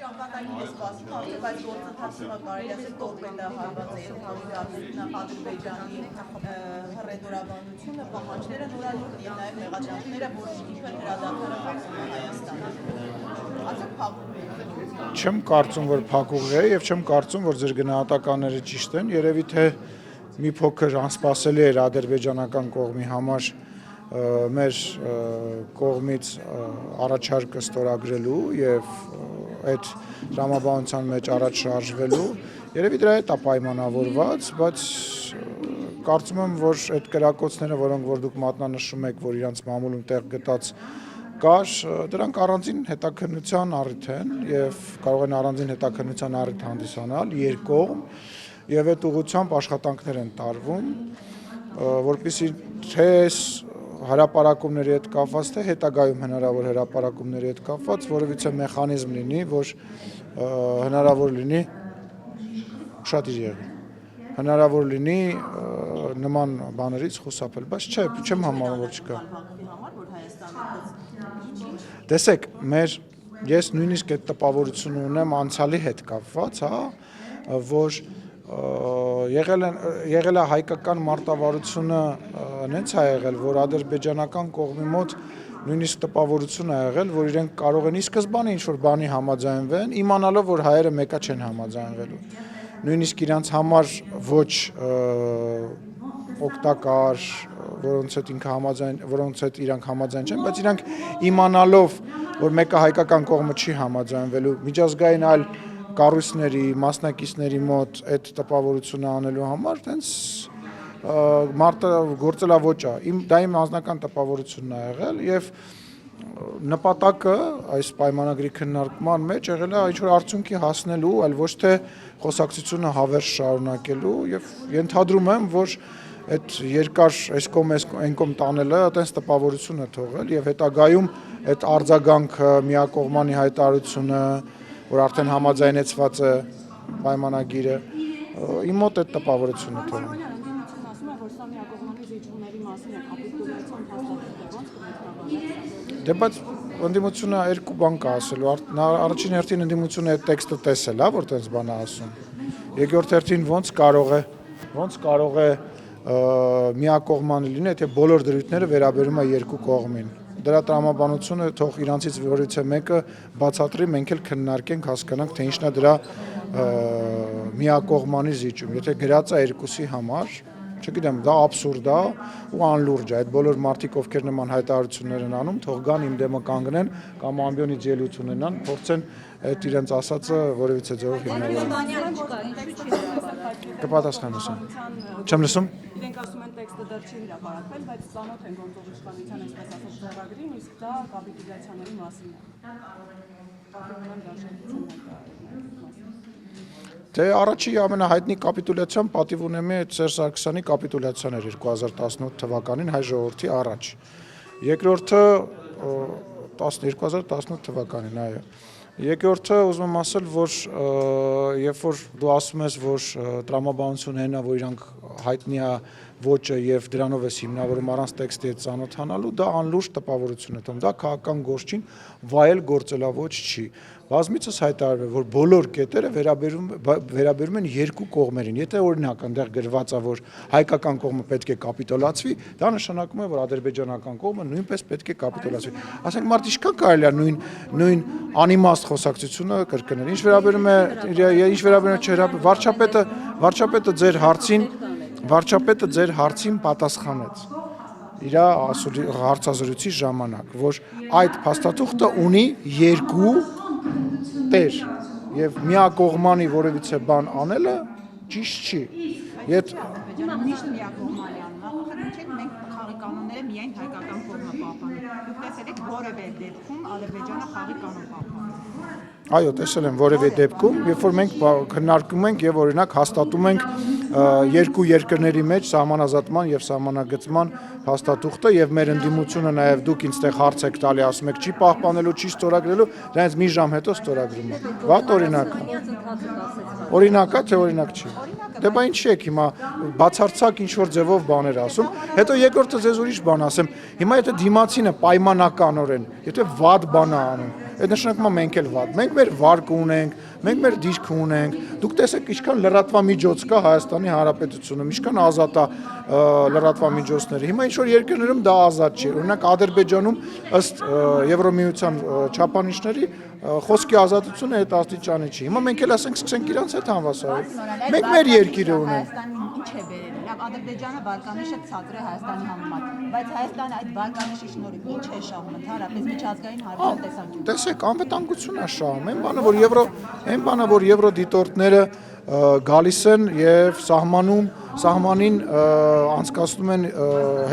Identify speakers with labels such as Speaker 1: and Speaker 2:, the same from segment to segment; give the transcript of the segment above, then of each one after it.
Speaker 1: Անվտանգին է սպասում, արդյոք այս գործընթացը կարելի ասել կողմերը հարված է Ադրբեջանի հռետորաբանությունը, պահանջները նորարարող եւ նաեւ մեղադրանքները, որ իբր հրադադարը փակվում է Հայաստանը։ Արդյոք փակվում է։
Speaker 2: Չեմ կարծում, որ փակուղի է եւ չեմ կարծում, որ ձեր գնահատականները ճիշտ են։ Երևի թե մի փոքր անսպասելի էր ադրբեջանական կողմի համար մեր կողմից առաջարկը ստորագրելու եւ այդ տրամաբանության մեջ առաջ շարժվելու երևի դրա հետ է պայմանավորված, բայց կարծում եմ, որ այդ կրակոցները, որոնք որ դուք մատնանշում եք, որ իրանց մամուլում տեղ գտած կար, դրանք առանձին հետաքննության առիթ են եւ կարող են առանձին հետաքննության առիթ հանդիսանալ երկկողմ եւ այդ ուղղությամբ աշխատանքներ են տարվում, որպեսզի թե հրապարակումների հետ կապված, թե հետագայում հնարավոր հրապարակումների հետ կապված որևիցե մեխանիզմ լինի, որ հնարավոր լինի հնարավոր լինի նման բաներից խուսափել, բայց չեմ համարում, որ չկա։ Տեսեք, ես նույնիսկ այդ տպավորությունը ունեմ անցյալի հետ կապված, որ եղել է հայկական մարտավարությունը նենց է եղել, որ ադրբեջանական կողմի մոտ նույնիսկ տպավորություն է եղել, որ իրենք կարող են ի սկզբանե ինչ-որ բանի համաձայնվեն, իմանալով, որ հայերը մեկա չեն համաձայնվելու։ Նույնիսկ իրանց համար ոչ օգտակար, որոնց հետ իրանք համաձայն չեն, բայց իրանք իմանալով, որ մեկը հայկական կողմը չի համաձայնվելու, միջազգային այլ կառույցների, մասնակիցների մոտ այդ տպավորությունը անելու համար, տենց մարտը գործելավոճ է, դա իմ անձնական տպավորությունն է եղել եւ նպատակը այս պայմանագրի քննարկման մեջ եղել է ինչ-որ արդյունքի հասնելու, այլ ոչ թե խոսակցությունը հավերժ շարունակելու եւ ենթադրում եմ, որ այդ երկար այս կողմ այն կողմ տանելը այտենց տպավորություն է թողել եւ հետագայում այդ արձագանքը միակողմանի հայտարարությունը, որ արդեն համաձայնեցված է պայմանագիրը, իմ մոտ այդ տպավորությունը թողել։ Դե բայց ընդդիմությունը երկու բան կա ասելու, առաջին հերթին ընդդիմությունը այդ տեքստը տեսել է, որ տենց բան է ասում, երկրորդ հերթին ոնց կարող է միակողմանի լինի, եթե բոլոր դրույթները վերաբերում է երկու կողմին։ Դրա տրամաբանությունը թող իրանցից որևիցե մեկը բացատրի, մենք էլ քննարկենք, հասկանանք, թե ինչն է դրա միակողմանի զիջում։ Եթե գրած է երկուսի համար, չգիտեմ, դա աբսուրդ է ու անլուրջ է։ Այդ բոլոր մարդիկ, ովքեր նման հայտարարություններ են անում, թող գան իմ դեմը կանգնեն կամ ամբիոնից ելույթ ունենան, փորձեն այդ իրենց ասածը որևիցե ձևով հիմնավորել։ Կպատասխանեմ։ Չեմ լսում։
Speaker 3: Իրենք ասում են տեքստը դեռ չի հրապարակվել, բայց ծանոթ են գործող իշխանության այսպես ասած ձեռագրին, իսկ դա կապիտուլյացիաների մասին է։
Speaker 2: Դե առաջի ամենահայտնի կապիտուլյացիան պատիվ ունեմ է Սերժ Սարգսյանի կապիտուլյացիան էր 2018 թվականին հայ ժողովրդի առաջ։ Երկրորդը 2018 թվականին, այո։ Երկրորդը ուզում եմ ասել, որ երբ որ դու ասում ես, որ տրամաբանությունը հենա, որ իրանք հայտնի է ոճը եւ դրանով է հիմնավորում առանց տեքստի հետ ծանոթանալու, դա անլուրջ տպավորություն է թվում, դա քաղաքական գործին վայել գործելավոճ չի։ Բազմիցս հայտարարվել է, որ բոլոր կետերը վերաբերում են երկու կողմերին։ Եթե օրինակ այնտեղ գրված է, որ հայկական կողմը պետք է կապիտուլացվի, դա նշանակում է, որ ադրբեջանական կողմը նույնպես պետք է կապիտուլացվի։ Ասենք մարդ ինչքան կարելի է նույն անիմաստ խոսակցությունը կրկնել։ Ինչ վերաբերում է վարչապետը ձեր հարցին պատասխանեց իր հարցազրույցի ժամանակ, որ այդ փաստաթուղթը ունի երկու տեր եւ միակողմանի որևիցե բան անելը ճիշտ չի։
Speaker 1: Միշտ միակողմանի անունը, մենք խաղի կանոնները միայն հայկական կողմը պահպանում։ Դուք տեսել եք որևէ դեպքում Ադրբեջանը խաղի կանոն պահպանում։
Speaker 2: Այո, տեսել եմ որևէ դեպքում, երբ որ մենք քննարկում ենք եւ օրինակ հաստատում ենք երկու երկրների մեջ սահմանազատման եւ սահմանագծման հաստատուղթը եւ մեր ընդդիմությունը նաեւ դուք ինձ տեղ հարց եք տալի, ասում եք չի պահպանելու, չի ստորագրելու, դրանից մի ժամ հետո ստորագրում է։ Վատ օրինակ է։ Օրինակ է, թե օրինակ չի։ Դե բա ինչի եք հիմա բացարձակ ինչ որ ձևով բաներ ասում, հետո երկրորդը ձեզ ուրիշ բան ասեմ։ Հիմա եթե դիմացինը պայմանականորեն, եթե վատ բան է անում, այդ նշանակում է մենք էլ վատ։ Մենք մեր վարկը ունենք, մենք մեր դիրքը ունենք։ Դուք տեսեք ինչքան լրատվամիջոց կա Հայաստանի Հանրապետությունում, ինչքան ազատ է լրատվամիջոցները։ Հիմա ինչ որ երկրներում դա ազատ չէ։ Օրինակ Ադրբեջանում ըստ Եվրոմիության չափանիշների խոսքի ազատությունը այդ աստիճանի չի։ Հիմա մենք էլ ասենք սկսենք իրանց հետ հանվասարել։ Մենք մեր երկիրը ունենք։
Speaker 4: Հայաստանին ինչ է բերել։ Լավ, Ադրբեջանը վարկանիշը ցածր է Հայաստանի համեմատ, բայց Հայաստանը այդ վարկանիշի շնորհիվ ինչ է շահում ընդհանրապես միջազգային հարցերի տեսանկյունից։
Speaker 2: Տեսեք, անվտանգություն է շահում։ Այն բանը, որ եվրո դիտորդները գալիս են եւ սահմանին անցկացնում են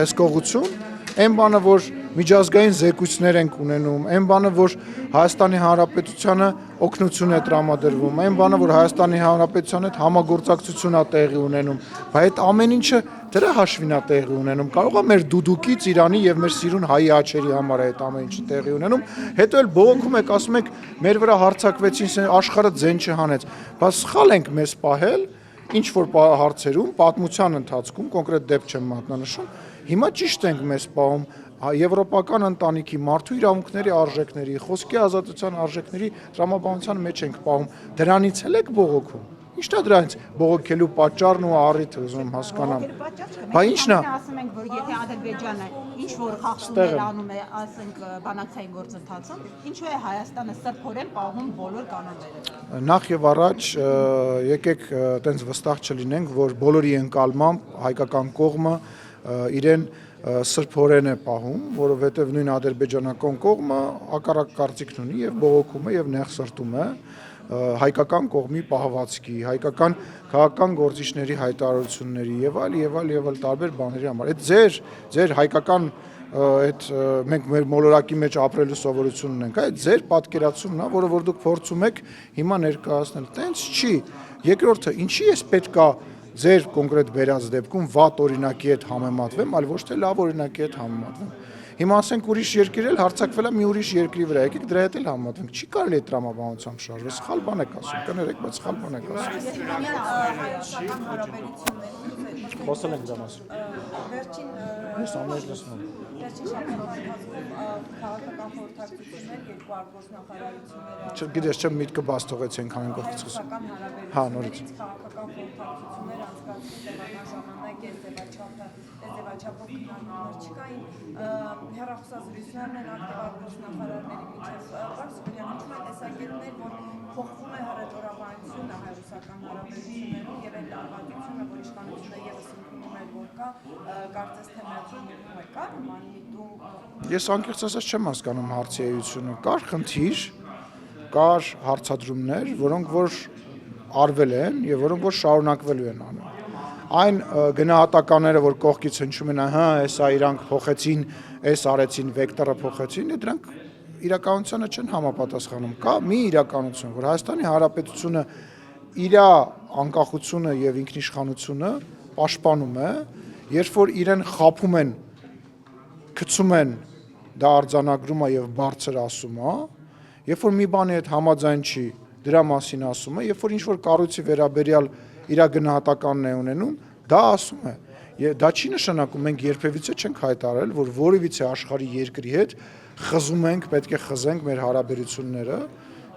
Speaker 2: հսկողություն, այն բանը, որ միջազգային զեկույցներ ենք ունենում, այն բանը, որ Հայաստանի Հանրապետությանը օգնություն է տրամադրվում, այն բանը, որ Հայաստանի Հանրապետության հետ համագործակցություն է տեղի ունենում, բայց այդ ամեն ինչը դրա հաշվին է տեղի ունենում։ Կարող է մեր դուդուկից Իրանի եւ մեր սիրուն հայի աչերի համար է այդ ամեն ինչը տեղի ունենում, հետո էլ բողոքում եք, ասում եք մեր վրա հարձակվեցին, աշխարհը ձեն չհանեց, բայց սխալ ենք մեզ պահել ինչ որ հարցերում, պատմության ընթացքում, կոնկրետ դեպք չեմ մատնանշում, հիմա ճիշտ ենք մեզ պահում եվրոպական ընտանիքի մարդու իրավունքների արժեքների, խոսքի ազատության արժեքների տրամաբանության մեջ ենք պահում, դրանից էլ եք բողոքում։ Ինչն է դրանից բողոքելու պատճառն ու առիթը ուզում եմ հասկանամ։ Բայց ինչն է։
Speaker 4: Ասում ենք, որ եթե Ադրբեջանը ինչ որ խախտումներ անում է, ասենք բանակցային գործընթացում, ինչու է Հայաստանը սրբորեն պահում բոլոր կանոնները։
Speaker 2: Նախ եւ առաջ եկեք տենց վստահ չլինենք, որ բոլորի ընկալմամբ հայկական կողմը իրեն սրբորեն է պահում, որովհետև նույն ադրբեջանական կողմը հակառակ կարծիքն ունի եւ բողոքում է եւ նեղսրտում է հայկական կողմի պահվածքի, հայկական քաղաքական գործիչների հայտարարությունների եւ այլ տարբեր բաների համար։ Այդ ձեր հայկական այդ մենք մեր մոլորակի մեջ ապրելու սովորություն ունենք, այդ ձեր պատկերացումն է, որը որ դուք փորձում եք հիմա ներկայացնել։ Տենց չի։ Երկրորդը, ինչի էս պետքա ձեր կոնկրետ վերած դեպքում վատ օրինակի հետ համեմատվեմ, այլ ոչ թե լավ օրինակի հետ համեմատվեմ։ Հիմա ասենք ուրիշ երկիր էլ հարձակվել է մի ուրիշ երկրի վրա, եկեք դրա հետ էլ համեմատվենք։ Չի կարելի այդ տրամաբանությամբ շարժվել, սխալ բան եք ասում, կներեք, բայց սխալ բան եք ասում։ Խոսել ենք դրա մասին։
Speaker 1: Վերջին
Speaker 2: Ես ամեն լսում եմ։
Speaker 1: Վերջին շաբաթի ընթացքում քաղաքական խորհրդակցություններ երկու արտգործնախարարությունները
Speaker 2: Չգիտես, չեմ միտքը բաց թողեցի այնքան են կողքից։ Հա, նորից։
Speaker 1: Քաղաքական խորհրդակցություններ անցկացվում տեղական ժամանակ եւ ձևաչափով քննարկումներ չկային հեռախոսազրույցներն են ակտիվ արտգործնախարարների միջև Պարսկոյան հնչում են տեսակետներ, որ փոխվում է հռետորաբանությունը հայ-ռուսական հարաբերություններում եւ այդ լարվածությունը, որ իշխանությունը եւս ընդունում է, որ կա, կարծես թե մեծում է կա նման միտում։
Speaker 2: Ես անկեղծ ասած չեմ հասկանում հարցի էությունը։ Կար խնդիր, կար հարցադրումներ, որոնք որ արվել են եւ որոնք որ շարունակվելու են անում։ Այն գնահատականները, որ կողքից հնչում են, հա, էսա իրանք փոխեցին, էս արեցին, վեկտորը փոխեցին, դրանք իրականությանը չեն համապատասխանում։ Կա մի իրականություն, որ Հայաստանի Հանրապետությունը իր անկախությունը եւ ինքնիշխանությունը պաշտպանում է, երբ որ իրեն խափում են, գցում են, դա արձանագրում է եւ բարձր ասում է, երբ որ մի բանի հետ համաձայն չի, դրա մասին ասում է, երբ որ ինչ որ կառույցի վերաբերյալ իր գնահատականն է ունենում, դա ասում է։ Դա չի նշանակում մենք երբևիցե չենք հայտարարել, որ որևիցե աշխարհի երկրի հետ խզում ենք, պետք է խզենք մեր հարաբերությունները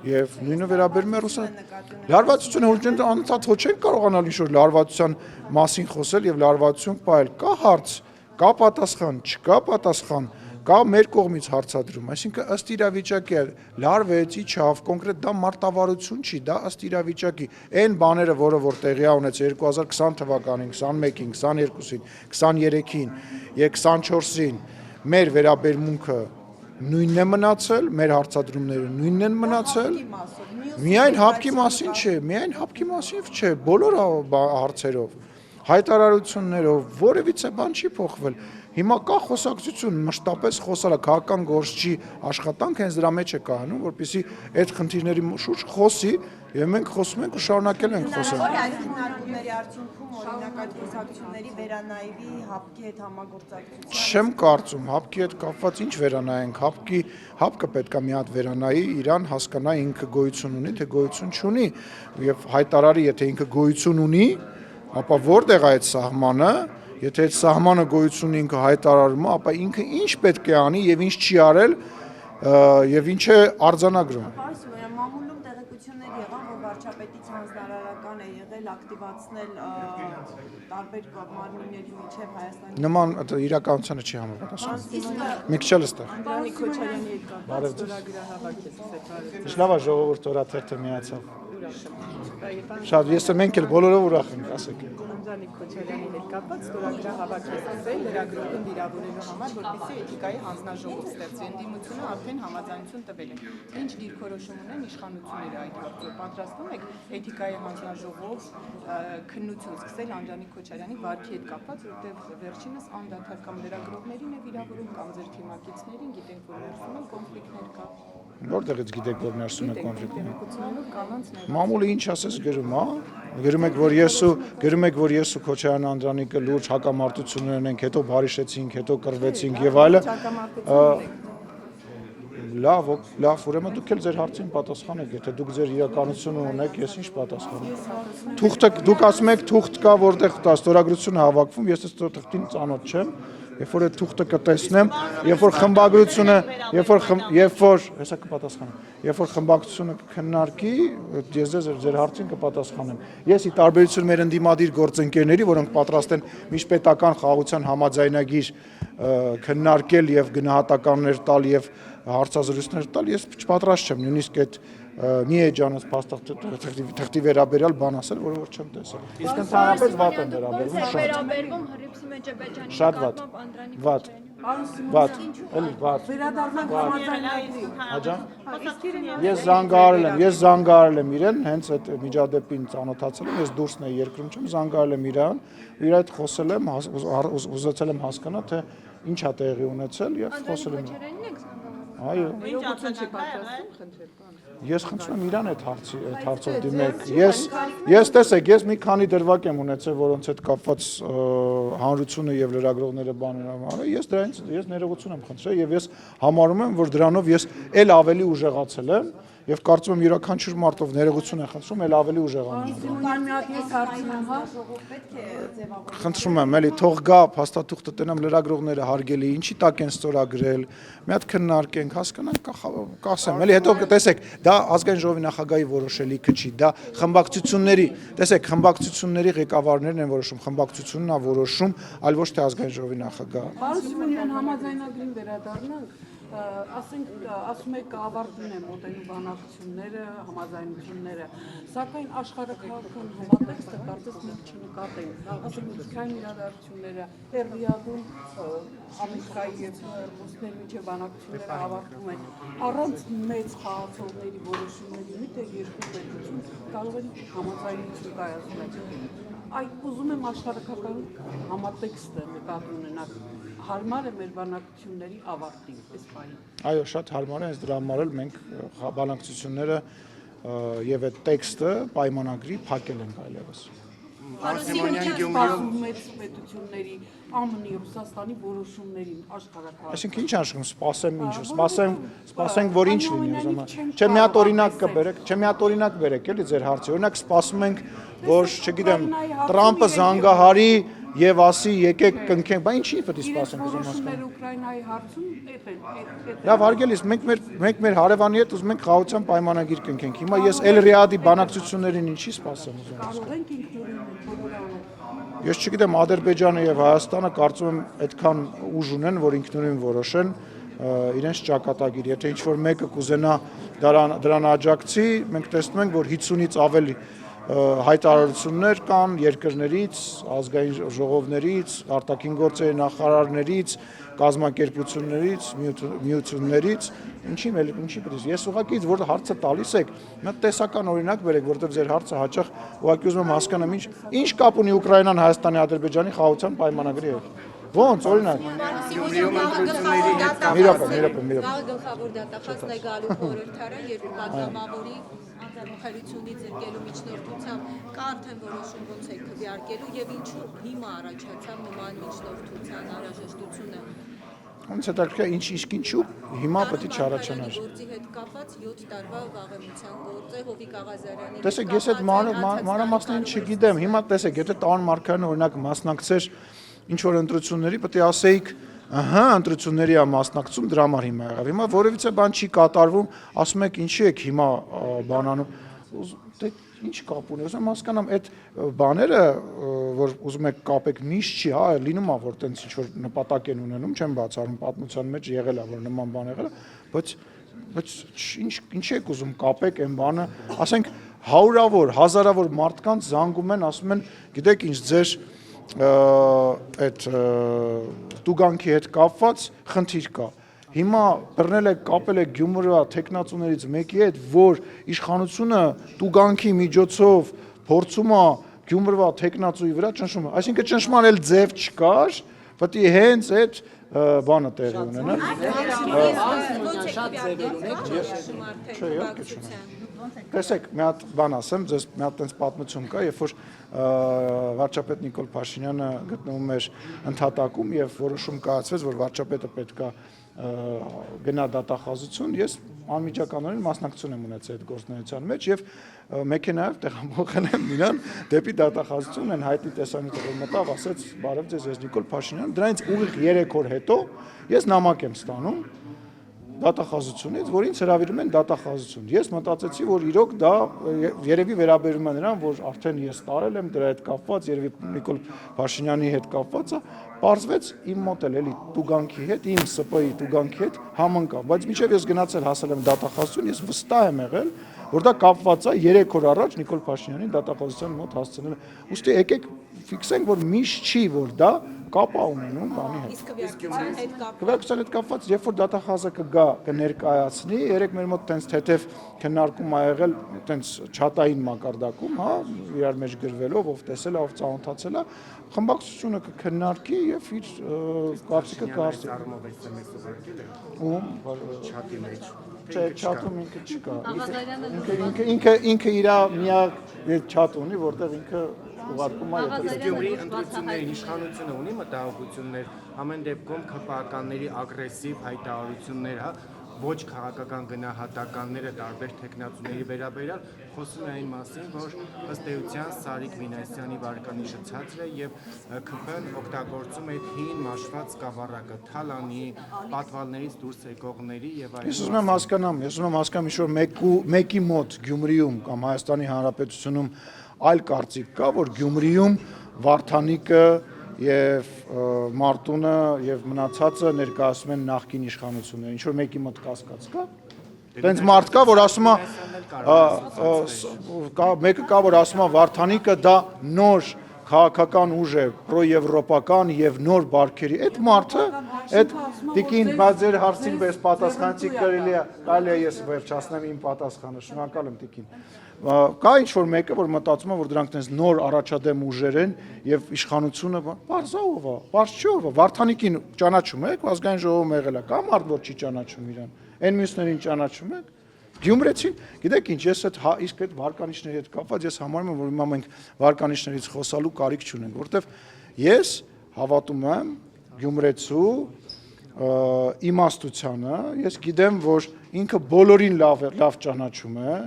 Speaker 2: եւ նույնը վերաբերում է Ռուսաստան։ Լարվածությունը անընդհատ ոչ չենք կարողանալ ինչ-որ լարվածության մասին խոսել եւ լարվածություն պահել։ Կա հարց, կա պատասխան, չկա պատասխան, կա մեր կողմից հարցադրում, այսինքն ըստ իրավիճակի լարվեց, իջավ, կոնկրետ դա մարտավարություն չի, դա ըստ իրավիճակի այն բաները, որը որ տեղի ունեց 2020 թվականին, 21-ին, 22-ին, 23-ին եւ 24-ին մեր վերաբերմունքը նույնն է մնացել, մեր հարցադրումները նույնն են մնացել։ Միայն հապկի մասին չէ, բոլոր հարցերով, հայտարարություններով, որևիցե բան չի փոխվել։ Հիմա կա խոսակցություն, մշտապես խոսալը քաղաքական գործչի աշխատանք հենց դրա մեջ է կայանում, որպեսզի այդ խնդիրների շուրջ խոսի եւ մենք խոսում ենք ու շարունակել ենք խոսել։
Speaker 1: Այս քննարկումների արդյունքում օրինակ այդ խոսակցությունների վերանայվի հապկի հետ համագործակցություն։
Speaker 2: Չեմ կարծում, հապկի հետ կապված ինչ վերանայենք, հապկը պետք է մի հատ վերանայի, Իրան հասկանա ինքը գոյություն ունի, թե գոյություն չունի եւ հայտարարի, եթե ինքը գոյություն ունի, ապա որտեղ է այդ սահմանը։ Եթե այդ սահմանը գոյություն ինքը հայտարարում է, ապա ինքը ինչ պետք է անի եւ ինչ չի արել եւ ինչ է արձանագրում։
Speaker 5: Մամուլում տեղեկություններ եղան, որ վարչապետից հանձնարարական է եղել ակտիվացնել տարբեր մարմինների միջև Հայաստանի
Speaker 2: Նման իրականությանը չի համապատասխանում։ Մի քիչ էլ ստեղ։
Speaker 3: Անդրանիկ Քոչարյանի հետ կապված ստորագրը հավաքեց
Speaker 2: Լավ է ժողովուրդ օրաթերթը միացավ։ Շատ ես մենք էլ բոլորով ուրախ ենք, ասեք։
Speaker 3: Անդրանիկ Քոչարյանի հետ կապված ստորագրը հավաքեցել լրագրողին վիրավորելու համար, որպեսզի էթիկայի հանձնաժողով ստեղծի։ Ընդդիմությունը արդեն համաձայնություն տվել է։ Ինչ դիրքորոշում ունեն իշխանությունները այդ գործով պատրաստում եք էթիկայի հանձնաժողով քննություն սկսել Անդրանիկ Քոչարյանի վարքի հետ կապված, որտեղ վերջինս անդադար կամ լրագրողներին է վիրավորում կամ ձեր թիմակիցներին, գիտենք, որ ներսում են կոնֆլիկտներ կա։
Speaker 2: Որտեղից գիտեք, որ ներսում է կոնֆլիկտներ։
Speaker 3: Կանանց
Speaker 2: Մամուլը ինչ ասես գրում, հա։ Գրում եք, որ ես ու Քոչարյան Անդրանիկը լուրջ հակամարտություն ունենք, հետո բարիշեցինք, հետո կռվեցինք եւ այլը։ Լավ, ուրեմն դուք էլ ձեր հարցին պատասխանեք, եթե դուք ձեր իրականությունը ունեք, ես ինչ պատասխանեմ։ Թուղթը դուք ասում եք թուղթ կա, որտեղ դա ստորագրությունը հավաքվում, ես այս թղթին ծանոթ չեմ։ Երբ որ այդ թուղթը կտեսնեմ, երբ որ խմբագրությունը, հեսա կպատասխանեմ, երբ որ խմբակցությունը կքննարկի, ես ձեր հարցին կպատասխանեմ։ Ես ի տարբերություն մեր ընդդիմադիր գործընկերների, որոնք պատրաստ են միջպետական խաղաղության համաձայնագիր քննարկել եւ գնահատականներ տալ եւ հարցազրույցներ տալ, ես չպատրաստ չեմ նույնիսկ այդ մի էջանոց թղթի վերաբերյալ բան ասել, որը որ չեմ տեսել։ Իսկ ընդհանրապես վատ են վերաբերվում,
Speaker 6: վերաբերվում Հռիփսի Մեջբեջյանի
Speaker 2: շատ վատ, վատ, էլի վատ։
Speaker 3: վերադառնանք համաձայնագրի։
Speaker 2: Աջա։ Ես զանգահարել եմ իրեն, հենց այդ միջադեպին ծանոթացել եմ, ես դուրսն էի երկրում չեմ, զանգահարել եմ իրան, իր հետ խոսել եմ, ուզեցել եմ հասկանալ, թե ինչ է տեղի ունեցել եւ խոսել եմ։ Այո։
Speaker 3: Իրողություն չի պատրաստում, խնդրել բան։
Speaker 2: Ես խնդրում եմ իրան այդ հարցով դիմեք։ Ես տեսեք, ես մի քանի դրվագ եմ ունեցել, որոնց հետ կապված հանրությունը եւ լրագրողները բաներ են արել։ Ես ներողություն եմ խնդրել եւ ես համարում եմ, որ դրանով ես էլ ավելի ուժեղացել եմ եւ կարծում եմ յուրաքանչյուր մարդով ներողություն եմ խնդրում, էլ ավելի ուժեղանում։ Խնդրում եմ, էլի թող գա փաստաթուղթը տնեմ լրագրողները հարգելի, ինչի տակ են ստորագրել, մի հատ քննարկենք, հասկանանք, կասեմ, էլի հետո տեսեք, դա ազգային ժողովի նախագահի որոշելիքը չի, դա խմբակցությունների, տեսեք, խմբակցությունների ղեկավարներն են որոշում, խմբակցությունն է որոշում, այլ ոչ թե ազգային ժողովի նախագահը։
Speaker 3: Պարոն Սիմոնյան, համաձայնագրին վերադառնանք, ասում եք ավարտին է մոտենու բանակցությունները, համաձայնությունները, սակայն աշխարհաքաղաքական համատեքստը կարծես մենք չնկատենք, ասենք Ուկրաինայի իրադարձությունները, Էրվիադում Ամերիկայի եւ ռուսների միջև բանակցությունները ավարտվում են, առանց մեծ խաղացողների որոշումների մի թե երկու պետություն կարող են համաձայնություն կայացնել։ Այդ ուզում եմ աշխարհաքաղաքական համատեքստը նկատի ունենալ, հարմար է մեր բանակցությունների ավարտին, այս բանը։
Speaker 2: Այո, շատ հարմար է, այս դրա համար էլ մենք բանակցությունները եւ այդ տեքստը պայմանագրի փակել ենք այլևս։
Speaker 3: Սպասում մեծ պետությունների ԱՄՆ-ի, Ռուսաստանի որոշումներին աշխարհաքաղաքական։
Speaker 2: Այսինքն ինչ աշխում, սպասենք, որ ինչ լինի ուզում եմ։ Չէ, մի հատ օրինակ բերեք, էլի ձեր հարցի։ Օրինակ սպասում ենք, որ, չգիտեմ, Տրամպը զանգահարի եւ ասի եկեք կնքենք, բա ինչի՞ պետք է սպասենք ուզում հասկանալ։
Speaker 3: Ուկրաինայի հարցում այդ
Speaker 2: Լավ, հարգելիս, մենք մեր հարևանի հետ ուզում ենք խաղաղության պայմանագիր կնքենք։ Հիմա ես Էլ-Ռիադի բանակցություններին ինչի՞ սպասեմ ուզում եմ։
Speaker 3: կարող ենք ինքնուրույն
Speaker 2: Ես չգիտեմ, Ադրբեջանը եւ Հայաստանը կարծում եմ այդքան ուժ ունեն, որ ինքնուրույն որոշեն իրենց ճակատագիր։ Եթե ինչ-որ մեկը կուզենա դրան աջակցի, մենք տեսնում ենք, որ 50-ից ավելի հայտարարություններ կան երկրներից, ազգային ժողովներից, արտաքին գործերի նախարարներից, կազմակերպություններից, միություններից, ինչի պետք է։ Ես ուղղակի որ հարցը տալիս եք, մի տեսական օրինակ բերեք, որովհետև ձեր հարցը հաճախ ուղղակի ուզում եմ հասկանամ, ինչ կապ ունի Ուկրաինան Հայաստանի Ադրբեջանի խաղաղության պայմանագրի հետ։ Ոնց օրինակ։
Speaker 6: Գաղը գլխավոր դատախազն է գալու խորհրդարան, երբ պատգամավորի անձնախելությունից զրկելու միջնորդությամբ կա արդեն որոշում ոնց է քվեարկելու եւ ինչու հիմա առաջացավ նման միջնորդության անհրաժեշտությունը։
Speaker 2: Ոնց է դա ինչու հիմա պետք է չառաջանար։
Speaker 6: Գործի հետ կապված 7 տարվա վաղեմության գործ է Հովիկ Աղազարյանի։
Speaker 2: Տեսեք, ես այդ մանրամասներին չգիտեմ։ Հիմա տեսեք, եթե Տարոն Մարգարյանը օրինակ մասնակցեր ինչ որ ընտրությունների, պետք է ասեիք ահա ընտրությունների է մասնակցում դրա համար հիմա եղավ։ Հիմա որևիցե բան չի կատարվում, ասում եք ինչի եք հիմա բանանում։ Դե ինչ կապ ունի, ուզում հասկանամ այդ բաները, որ ուզում եք կապեք միշտ չի, հա, լինում է որ տենց ինչ որ նպատակ են ունենում, չեմ բացառում պատմության մեջ եղել է որ նման բան եղել է, բայց ինչ եք ուզում կապեք այն բանը, ասենք հարյուրավոր, հազարավոր մարդկանց զանգում են, ասում են, գիտեք ինչ, ձեր այդ տուգանքի հետ կապված խնդիր կա։ Հիմա բռնել եք, կապել եք Գյումրվա տեխնացուներից մեկի հետ, որ իշխանությունը տուգանքի միջոցով փորձում է Գյումրվա տեխնացուի վրա ճնշում։ Այսինքն ճնշման էլ ձև չկար, պետք է հենց այդ բանը տեղի ունենա։ Տեսեք, մի հատ բան ասեմ, ձեզ մի հատ տենց պատմություն կա, երբ որ վարչապետ Նիկոլ Փաշինյանը գտնվում էր ընդհատակում եւ որոշում կայացվեց, որ վարչապետը պետք է գնա դատախազություն, ես անմիջականորեն մասնակցություն եմ ունեցել այդ գործունեության մեջ եւ մեքենայով տեղափոխել եմ իրան դեպի դատախազություն, են հայտնի տեսանյութը որ մտավ, ասեց՝ «Բարև ձեզ, ես Նիկոլ Փաշինյան», դրանից ուղիղ 3 օր հետո ես նամակ եմ ստանում դատախազությունից, որ ինձ հրավիրում են դատախազություն։ Ես մտածեցի, որ իրոք դա երևի վերաբերում է նրան, որ արդեն ես տարել եմ դրա հետ կապված, երևի Նիկոլ Փաշինյանի հետ կապված է, պարզվեց իմ մոտ էլ էլի տուգանքի հետ, իմ ՍՊ-ի տուգանքի հետ համընկավ, բայց մինչև ես գնացել հասել եմ դատախազություն, ես վստահ եմ եղել, որ դա կապված է 3 օր առաջ Նիկոլ Փաշինյանի դատախազության մոտ հասցնել։ Ուստի եկեք ֆիքսենք, որ միշտ չի, որ դա կապ է ունենում բանի հետ։ Քվեարկության հետ կապված, երբ որ դատախազը կգա, կներկայացնի, երեք մեր մոտ տենց թեթև քննարկում ա եղել, տենց չաթային մակարդակում, հա, իրար մեջ գրվելով, ով տեսել է, ով ծանոթացել է, խմբակցությունը կքննարկի եւ իր կարծիքը կհասցնի։ Չաթի մեջ։ Չէ, չաթում ինքը չկա։ Ինքը իր միակ չաթ ունի, որտեղ ինքը ուղարկում է։
Speaker 7: Իսկ Գյումրի ընտրությունների իշխանությունը ունի մտահոգություններ, ամեն դեպքում ԿՊԱ-կանների ագրեսիվ հայտարարություններ, հա, ոչ քաղաքական գնահատականները տարբեր տեխնացուների վերաբերյալ խոսում է այն մասին, որ ըստ էության Սարիկ Մինասյանի վարկանիշը ցածր է եւ ԿՊ-ն օգտագործում է այդ հին մաշված սկավառակը, թալանի, պատվալներից դուրս եկողների եւ այլն։
Speaker 2: Ես ուզում եմ հասկանամ, ինչ որ մեկի մոտ Գյումրիում կամ Հայաստանի Հանրապետությունում այլ կարծիք կա, որ Գյումրիում Վարդանիկը եւ Մարտունը եւ մնացածը ներկայացում են նախկին իշխանությունները, ինչ որ մեկի մոտ կասկած կա։ Տենց մարդ կա, որ ասում է, մեկը կա, որ ասում է Վարդանիկը դա նոր քաղաքական ուժ է, պրոեվրոպական եւ նոր բարքերի։ Այդ մարդը, այդ տիկին, բայց ձեր հարցին պես պատասխանեցիք, կարելի է ես վերջացնեմ իմ պատասխանը, շնորհակալ եմ տիկին։ Կա ինչ-որ մեկը, որ մտածում է, որ դրանք տենց նոր առաջադեմ ուժեր են եւ իշխանությունը բարձով է, բարձ չի ով է, Վարդանիկին ճանաչում եք, ազգային ժողովում եղել է, կա մարդ, որ չի ճանաչում իրան, այն մյուսներին ճանաչում եք, Գյումրեցին, գիտեք ինչ, ես իսկ այդ վարկանիշների հետ կապված ես համարում եմ, որ հիմա մենք վարկանիշներից խոսալու կարիք չունենք, որովհետեւ ես հավատում եմ Գյումրեցու իմաստությանը, ես գիտեմ, որ ինքը բոլորին լավ ճանաչում է,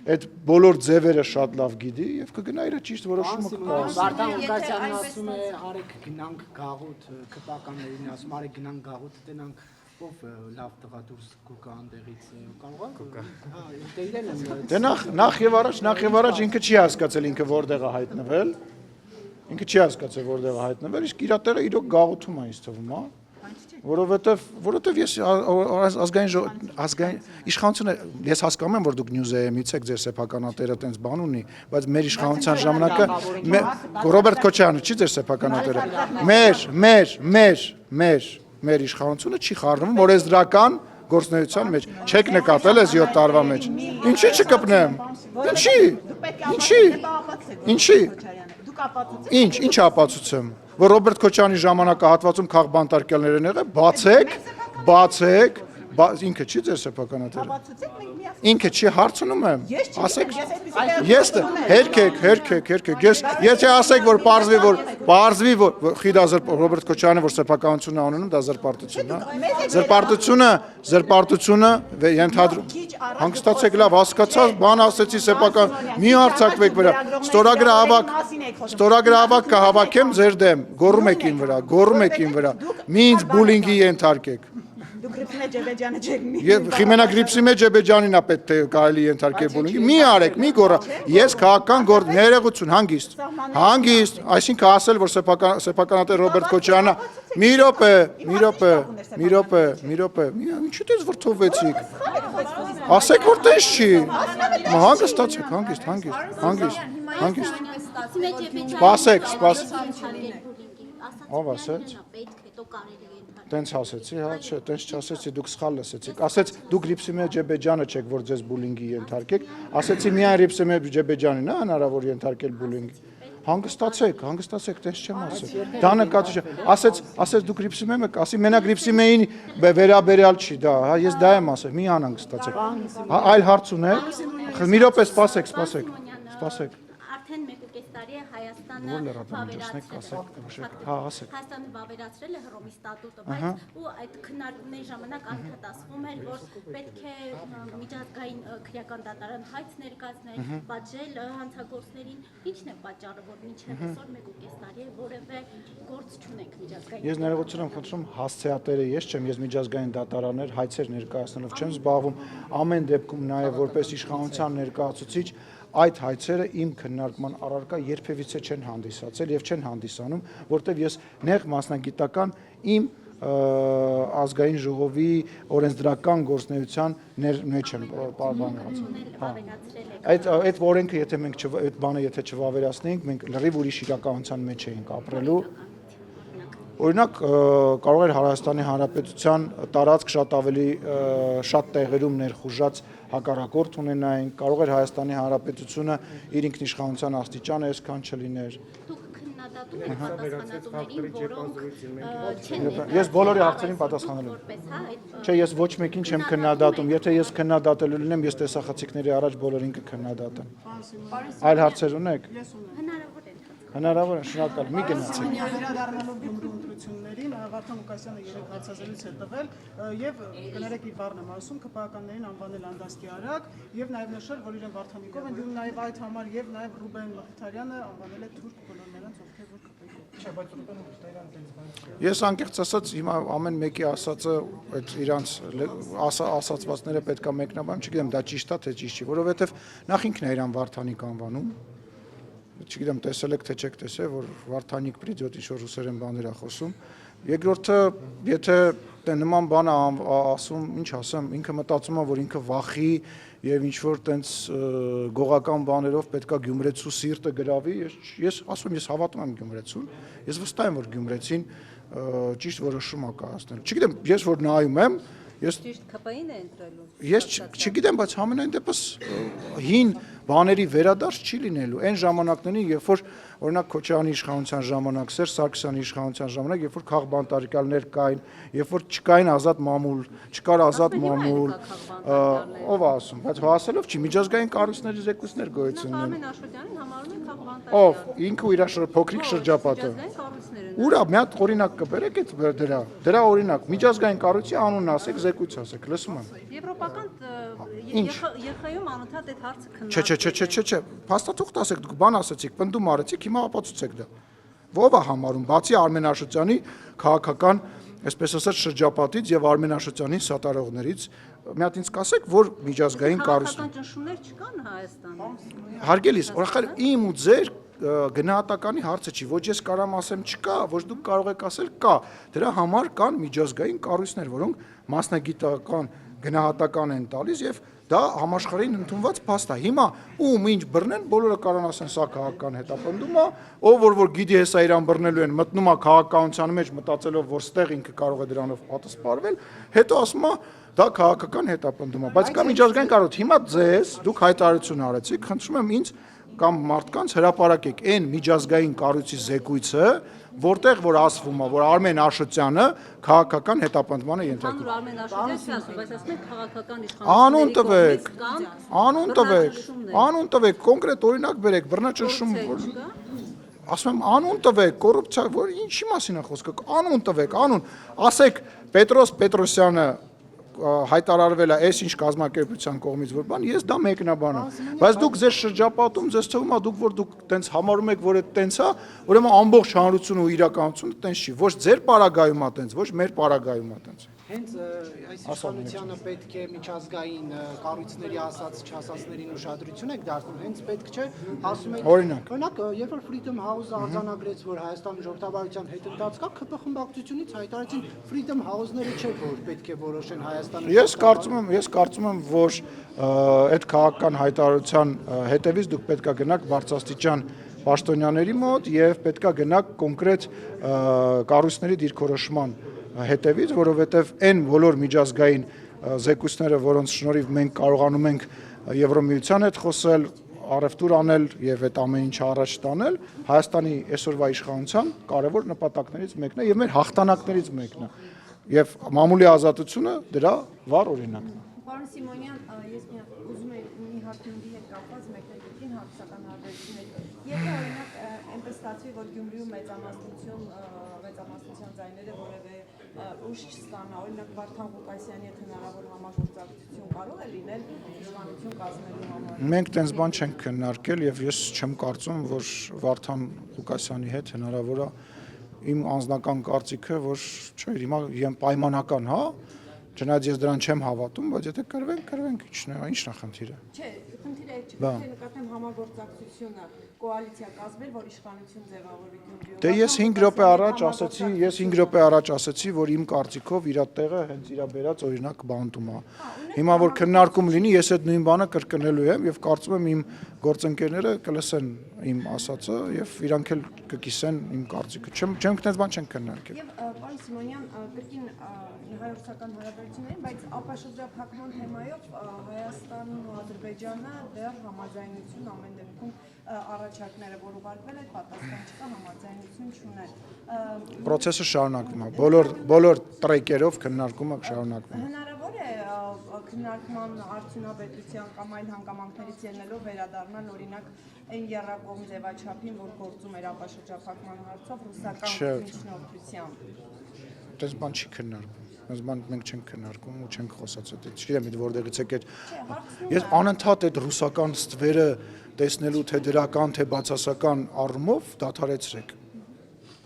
Speaker 2: այդ բոլոր ձևերը շատ լավ գիտի եւ կգնա իր ճիշտ որոշումը կկայացնի։
Speaker 8: Վարդան Ղուկասյանն ասում է արեք գնանք գաղութ, ԿՊԱ-կաններին ասում արեք գնանք գաղութ, տենանք ով լավ տղա դուրս կուկա անդեղից կարող է։ Հա, դե իրեն եմ։
Speaker 2: Դե նախ եւ առաջ ինքը չի հասկացել ինքը որտեղ է հայտնվել։ Ինքը չի հասկացել որտեղ է հայտնվել, իսկ իր տերը իրոք գաղութում է ինձ թվում, հա։ Որովհետև ես ազգային իշխանությունը ես հասկանում եմ որ դուք News-ից եք ձեր սեփականատերը տենց բան ունի, բայց մեր իշխանության ժամանակը Ռոբերտ Քոչարյանը չի ձեր սեփականատերը։ Մեր իշխանությունը չի խառնվում օրենսդրական գործունեության մեջ։ Չեք նկատել այս 7 տարվա մեջ։ Ինչի չկպնեմ։ Ինչի։ Ինչ ապացուցեմ։ Որ Ռոբերտ Քոչարյանի ժամանակահատվածում քաղբանտարկյալներ են եղել, Ինքը չի ձեր սեփականատերը։
Speaker 4: Բացուցեք մենք միասին։
Speaker 2: Ինքը չի հարցնում եմ։
Speaker 4: Ես չի
Speaker 2: Ասեք։
Speaker 4: ես
Speaker 2: Հերքեք։ Եթե ասեք, որ պարզվի, որ խիդա Ռոբերտ Քոչարյանը, որ սեփականությունն է անում, դա զրպարտություն է։ Զրպարտությունը ենթադրում։ Հանգստացեք, լավ, հասկացա, բան ասեցի սեփական, մի հարցակվեք վրա։ Ստորագրավակ կհավաքեմ ձեր դեմ, գոռում եք իմ վրա։ Մի ինձ բուլինգի ենթարկեք։
Speaker 4: Դուք Գրիփսիմե Ջեբեջյանը չեք մի։
Speaker 2: Մենակ Գրիփսիմե Ջեբեջյանին է պետք է կարելի ենթարկել բուլինգի։ Մի արեք, մի գոռա։ Ես քաղաքական ներողություն, հանգիստ, այսինքն ասել, որ սեփականատեր Ռոբերտ Քոչարյանը մի րոպե, ինչու՞ դες վրթովվեցիք։ Ասեք, որ տես չի։ Հանգստացեք, հանգիստ։ Սպասեք։ Ով ասեց։ Տենց ասեցի, հա, չէ, տենց չասեցի, դուք սխալ լսեցիք։ Ասեց, դուք Գրիփսիմե Ջեբեջյանը չեք, որ ձեզ բուլինգի ենթարկեք։ Ասեցի միայն Գրիփսիմե Ջեբեջյանին, հա, հնարավոր ենթարկել բուլինգի։ Հանգստացեք, տենց չեմ ասել։ Դա նկատի չէ։ Ասեց դուք Գրիփսիմե եք, ասի մենակ Գրիփսիմեին վերաբերյալ չի դա, հա, ես դա եմ ասել, մի անհանգստացեք։ Այլ հարց ունեք։ Մի րոպե, սպասեք։
Speaker 9: Արդեն 1.5 տարի է Հայաստանը Հայաստանը վավերացրել է Հռոմի ստատուտը, բայց ու այդ քննարկումների ժամանակ անդրադասվում էր, որ պետք է միջազգային քրեական դատարան հայց ներկայացնել, պատժել հանցագործներին։ Ինչն է պատճառը, որ մինչև այսօր 1.5 տարի է որևէ գործ չունենք միջազգային։
Speaker 2: Ես ներողություն եմ խնդրում, հասցեատերը ես չեմ, ես միջազգային դատարաններ հայցեր ներկայացնելով չեմ զբաղվում, ամեն դեպքում նաև որպես իշխանության ներկայացուցիչ այդ հայցերը իմ քննարկման առարկա երբևիցե չեն հանդիսացել եւ չեն հանդիսանում, որտեւ ես նեղ մասնագիտական իմ ազգային ժողովի օրենսդրական գործունեության մեջ եմ պարբանված։ Այդ օրենքը եթե մենք այդ բանը եթե չվավերացնեինք, մենք լրիվ ուրիշ իրականության մեջ էինք ապրելու։ Օրինակ կարող էր Հայաստանի Հանրապետության տարածք շատ ավելի շատ տեղերում ներխուժած հակառակորդ ունենային, կարող էր Հայաստանի Հանրապետությունը իր ինքնիշխանության աստիճանը այսքան չլիներ։
Speaker 9: Դուք քննադատում եք պատասխանատուներին, որոնք չեն
Speaker 2: Ես բոլորի հարցերին պատասխանել եմ։ Չէ, ես ոչ մեկին չեմ քննադատում, եթե ես քննադատելու լինեմ, ես տեսախցիկների առաջ բոլորին կքննադատեմ։ Այլ հարցեր ունեք։ Հնարավոր է, շնորհակալ, մի գնացեք։
Speaker 10: Վերադառնալով Գյումրու ընտրություններին Վարդան Ղուկասյանը երեք հարցազրույց է տվել եւ կներեք իր բառն եմ ասում ԿՊԱ-ականներին անվանել անդաստի արագ եւ նաեւ նշել, որ իրեն Վարդանիկով են դիմում նաեւ այդ համար եւ նաեւ Ռուբեն Մխիթարյանը անվանել է թուրք բոլոր նրանց, ովքեր որ ԿՊ-ի։ Չէ, բայց Ռուբեն Մխիթարյանը դες բան։
Speaker 2: Ես անկեղծ ասած հիմա ամեն մեկի ասածը այդ իրանց ասացվածները պետքա մեկնաբանեմ, չգիտեմ դա ճիշտ է թե ճիշտ չի, որովհետեւ նախ ինքն է իրան Վարդանիկ անվանում։ Չգիտեմ տեսել եք թե չեք տեսել, որ Վարդանիկ պրիդյոտ ինչ-որ ռուսերեն բաներ է խոսում։ Երկրորդը, եթե նման բան ասում, ինչ ասեմ, ինքը մտածում է, որ ինքը վախի եւ ինչ-որ տենց գողական բաներով պետքա գյումրեցու սիրտը գրավի։ Ես ասում եմ, ես հավատում եմ գյումրեցուն։ Ես վստահ եմ, որ գյումրեցին ճիշտ որոշում է կայացնել։ Չգիտեմ, ես որ նայում եմ,
Speaker 6: Ճիշտ ԿՊ-ին է ընտրելու։
Speaker 2: Ես չգիտեմ, բայց համենայն դեպս հին բաների վերադարձ չի լինելու։ Այն ժամանակներին, երբ որ օրինակ Քոչարյանի իշխանության ժամանակ, Սերժ Սարգսյանի իշխանության ժամանակ, երբ որ քաղբանտարկյալներ կային, երբ որ չկային ազատ մամուլ, չկար ազատ մամուլ, ով ասում, բայց հասելով չի միջազգային կառույցների զեկույցներ գոյություն ունեն։
Speaker 6: Արմեն Աշոտյանին համարում են քաղբանտարկյալ։
Speaker 2: Ով, ինքը ու իր փոքրիկ շրջապատը։ Ուրա մի հատ օրինակ կբերեք այդ դրա օրինակ միջազգային կառույցի անունն ասեք, զեկույց ասեք, լսում եմ։
Speaker 6: Եվրոպական ԵԽ-ում անընդհատ այդ հարցը քննարկվում է։
Speaker 2: Չէ, փաստաթուղթ ասեք, դուք բան ասեցիք, պնդում արեցիք, հիմա ապացուցեք դա։ Ո՞վ է համարում, բացի Արմեն Աշոտյանի քաղաքական, այսպես ասած, շրջապատից եւ Արմեն Աշոտյանի սատարողներից, մի հատ ինձ կասեք, որ միջազգային կառույցն։
Speaker 6: Քաղաքական ճնշումներ չկան Հայաստանում։
Speaker 2: Հարգելիս, օրախել իմ ու ձեր գնահատականի հարցը չի, ոչ ես կարամ ասեմ չկա, ոչ դուք կարող եք ասել կա։ Դրա համար կան միջազգային կառույցներ, որոնք մասնագիտական գնահատական են տալիս եւ դա համաշխարհային ընդունված փաստ է։ Հիմա ում ինչ բռնեն, բոլորը կարող ասեն սա քաղաքական հետապնդում է, ով որ գիտի հեսա իրան բռնելու են, մտնում է քաղաքականության մեջ մտածելով, որ ստեղ ինքը կարող է դրանով պատասխանվել, հետո ասում է դա քաղաքական հետապնդում է, բայց կա միջազգային կառույց։ Հիմա ձեզ դուք հայտարարություն արեցիք, խնդրում եմ ինձ կամ մարդկանց հրապարակեք այն միջազգային կառույցի զեկույցը, որտեղ որ ասվում է, որ Արմեն Աշոտյանը քաղաքական հետապնդման է ենթարկվում։
Speaker 11: Արմեն Աշոտյանը ասում, բայց ասում եք քաղաքական
Speaker 2: Անուն
Speaker 11: իշխանությունների
Speaker 2: տվեք,
Speaker 11: կողմից
Speaker 2: անուն տվեք, անուն տվեք, կոնկրետ օրինակ բերեք, բռնաճնշում, ասում եմ անուն տվեք, կոռուպցիա, որ ինչի մասին է խոսքը, անուն տվեք, անուն, ասեք Պետրոս Պետրոսյանը հայտարարվել է այս ինչ կազմակերպության կողմից որ բան, ես դա մեկնաբան եմ, բայց դուք ձեր շրջապատում ձեզ թվում է դուք որ դուք տենց համարում եք որ այդ տենց է, ուրեմն ամբողջ հանրությունը ու իրականությունը տենց չի, ոչ ձեր պարագայում է տենց, ոչ մեր պարագայում է տենց։
Speaker 8: Հենց այս իշխանությանը պետք է միջազգային կառույցների ասած չասածներին ուշադրություն եք դարձնում, հենց պետք չէ, ասում եք, օրինակ, երբ որ Freedom House-ը արձանագրեց, որ Հայաստանի ժողովրդավարության հետընթաց կա, ԿՊ խմբակցությունից հայտարարեցին Freedom House-ները չէ, որ պետք է որոշեն Հայաստանի։
Speaker 2: Ես կարծում եմ, որ այդ քաղաքական հայտարարության հետևից դուք պետք է գնաք բարձրաստիճան պաշտոնյաների մոտ եւ պետք է գնաք կոնկրետ կառույցների դիրքորոշման հետևից, որովհետև այն բոլոր միջազգային զեկույցները, որոնց շնորհիվ մենք կարողանում ենք Եվրոմիության հետ խոսել, առևտուր անել եւ այդ ամեն ինչը առաջ տանել, Հայաստանի այսօրվա իշխանության կարևոր նպատակներից մեկն է եւ մեր հաղթանակներից մեկն է։ Եվ մամուլի ազատությունը դրա վառ օրինակն է։
Speaker 5: Պարոն Սիմոնյան, ես ուզում եմ մի հարցնի հետ կապված մեկնարկին հարցական հարաբերություններ։ Եթե օրինակ այնպես ստացվի, որ Գյումրիում մեծամասնության ձայները որևէ ուժ չստանա, օրինակ Վարդան Ղուկասյանի հետ հնարավոր համագործակցություն կարող է լինել իշխանություն կազմելու համար։
Speaker 2: Մենք տենց բան չենք քննարկել եւ ես չեմ կարծում, որ Վարդան Ղուկասյանի հետ հնարավոր է իմ անձնական կարծիքը, որ չէ, հիմա պայմանական, հա, չնայած ես դրան չեմ հավատում, բայց եթե կրվենք, ինչն է խնդիրը։
Speaker 5: Չէ, խնդիրը այդ չէ, թե նկատեմ համագործակցությունը կոալիցիա կազմել, որ իշխանություն ձևավորվի Գյումրիում։
Speaker 2: Դե ես 5 րոպե առաջ ասացի, որ իմ կարծիքով իր տեղը հենց իր բերած օրինակ բանտում է։ Հիմա որ քննարկում լինի, ես այդ նույն բանը կրկնելու եմ եւ կարծում եմ իմ գործընկերները կլսեն իմ ասածը եւ իրանք էլ կկիսեն իմ կարծիքը։ Չեմ այդպես բան չենք քննարկել։
Speaker 5: Եվ պարոն Սիմոնյան, կրկին հայ-ռուսական հարաբերություններին, բայց ապաշրջափակման թեմայով Հայաստանն ու Ադրբեջանը դեռ համաձայնություն ամեն դեպքում առաջարկները, որ ուղարկվել են, պատասխան չկա, համաձայնություն չունեն։
Speaker 2: Պրոցեսը շարունակվում է։ Բոլոր տրեկերով քննարկումը շարունակվում է։
Speaker 5: Հնարավոր է քննարկման արդյունավետության կամ այլ հանգամանքներից ելնելով վերադառնալ օրինակ այն եռակողմ ձևաչափին, որ գործում էր ապաշրջափակման հարցով ռուսական միջնորդությամբ։
Speaker 2: Այդպես բան չի քննարկվում։ Այս բան մենք չենք քննարկում ու չենք խոսացել։ Չգիտեմ, որտեղից եկել։ Ես անընդհատ այդ ռուսական ստվերը տեսնելու թե դրական, թե բացասական առումով դադարեցրեք։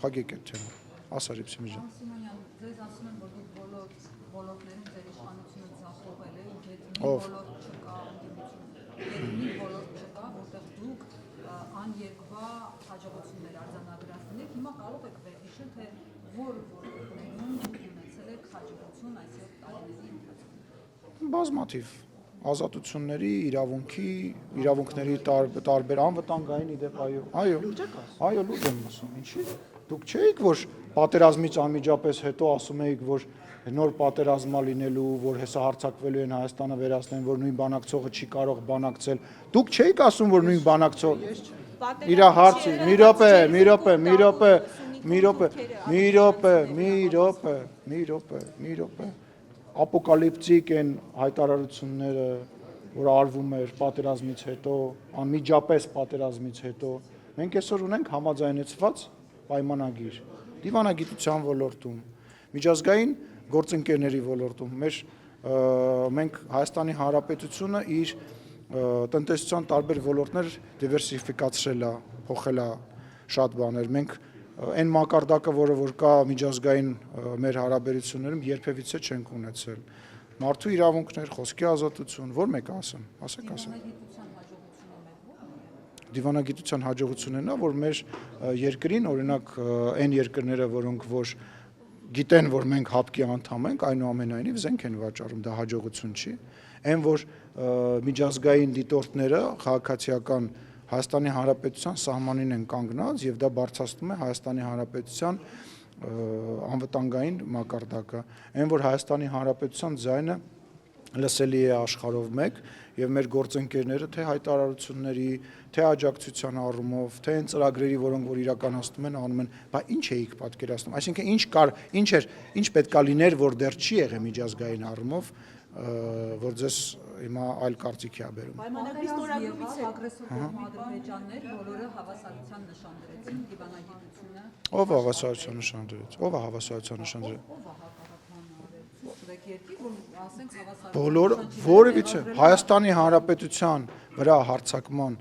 Speaker 2: Փակեք այդ թեման։ Ասար Իբսիմի ջան։
Speaker 11: Սիմոնյան, ձեզ ասում են, որ դուք ոլորտներում ձեր իշխանությունը ձախողել է, եւ մի ոլորտ չկա, որտեղ դուք աներկվա հաջողություններ արձանագրացնեք։ Հիմա կարող եք վերհիշել, թե որ ոլորտներում դուք ունեցել եք հաջողություն այսօր տարիների ընթացքում։
Speaker 2: Բազմաթիվ ազատությունների, իրավունքների տարբեր անվտանգային իդեպ, այո, լուրջ եմ ասում, ինչի։ Դուք չէիք, որ պատերազմից անմիջապես հետո ասում էիք, որ նոր պատերազմա լինելու, որ հեսա հարձակվելու են Հայաստանը վերացնեն, որ նույն բանակցողը չի կարող բանակցել։ Դուք չէիք ասում, որ նույն բանակցողը իր հարցը, մի րոպե, ապոկալիպտիկ են հայտարարությունները, որ արվում էր պատերազմից հետո, անմիջապես պատերազմից հետո, մենք այսօր ունենք համաձայնեցված պայմանագիր, դիվանագիտության ոլորտում, միջազգային գործընկերների ոլորտում, մենք Հայաստանի Հանրապետությունը իր տնտեսության տարբեր ոլորտներ դիվերսիֆիկացրել է, փոխել է շատ բաներ, մենք այն մակարդակը, որը որ կա միջազգային մեր հարաբերություններում երբևիցե չենք ունեցել։ Մարդու իրավունքներ, խոսքի ազատություն, որ մեկը ասեմ, ասեք։ Դիվանագիտության հաջողությունն է, որ մեր երկրին, օրինակ, այն երկրները, որոնք որ գիտեն, որ մենք ՀԱՊԿ-ի անդամ ենք, այնուամենայնիվ զենք են վաճառում, դա հաջողություն չի։ Այն, որ միջազգային դիտորդները քաղաքացիական Հայաստանի Հանրապետության սահմանին են կանգնած եւ դա բարձրացնում է Հայաստանի Հանրապետության անվտանգային մակարդակը։ Այն որ Հայաստանի Հանրապետության ձայնը լսելի է աշխարհով մեկ եւ մեր գործընկերները թե հայտարարությունների, թե աջակցության առումով, թե այն ծրագրերի, որոնք որ իրականացնում են, անում են, բա ինչ էիք պատկերացնում, այսինքն ինչ պետքա լիներ, որ դեռ չի եղել միջազգային առումով, որ ձեզ հիմա այլ կարծիքի է բերում։
Speaker 11: Ագրեսոր կողմը ադրբեջաններ բոլորը հավասարության նշան դրեցին դիվանագիտությունը։
Speaker 2: Ով է հավասարության նշան դրեց։ Ով է հավասարության նշան դրել։ Բոլոր որևիցե Հայաստանի Հանրապետության վրա հարձակման